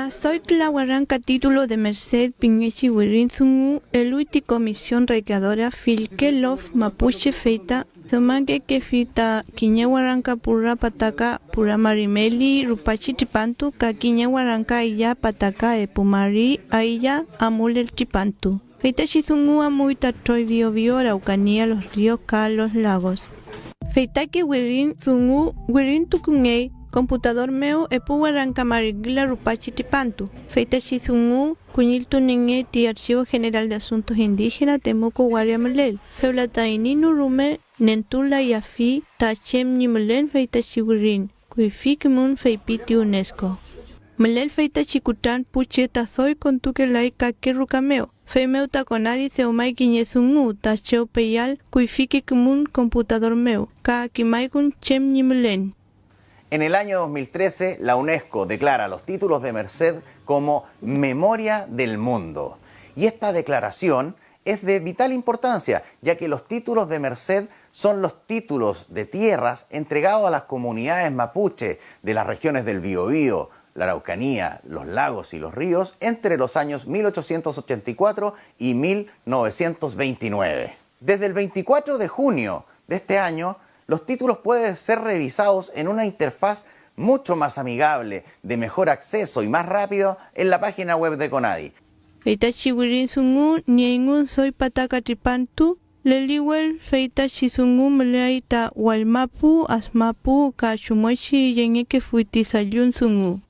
Soy Tlahuaranca título de Merced Piñechi Wirinzungu, el Uiti Comisión Recreadora Filkelov Mapuche Feita, Zomangue que fita Quiñahuaranca Pura Pataca Pura Marimeli Rupachi Chipantu, ka Quiñahuaranca Aya Pataca Epumari Aya Amul el Chipantu. Feita Chizungu Amuita Troy Bio Araucanía, los ríos Ka, los lagos. Feita que Wirinzungu Wirintukungei computador meu epuwaranca marigla rupachi tipantu. Feita chizungu kuñiltu ninge ti Archivo General de Asuntos Indígenas temuco guariamelel. Feulataininu rume nentula yafi tachem nimelen feita chiwirin. Kuifik mun feipiti UNESCO. Melel feita chikutan puche tazoy con tuque laika que rucameo. Feimeu taconadi seumai quiñezungu tacheo peyal kuifiki kumun computador meu. Ka kimaikun chem nimelen. En el año 2013, la UNESCO declara los títulos de Merced como Memoria del Mundo. Y esta declaración es de vital importancia, ya que los títulos de Merced son los títulos de tierras entregados a las comunidades mapuche de las regiones del Biobío, la Araucanía, los lagos y los ríos entre los años 1884 y 1929. Desde el 24 de junio de este año, los títulos pueden ser revisados en una interfaz mucho más amigable, de mejor acceso y más rápido en la página web de CONADI. Feita chiwirinzungu niengun soy pataka tripantu, leliwel feita chizungu meleaita walmapu asmapu ka chumuechi yengeke fuiti sayunzungu.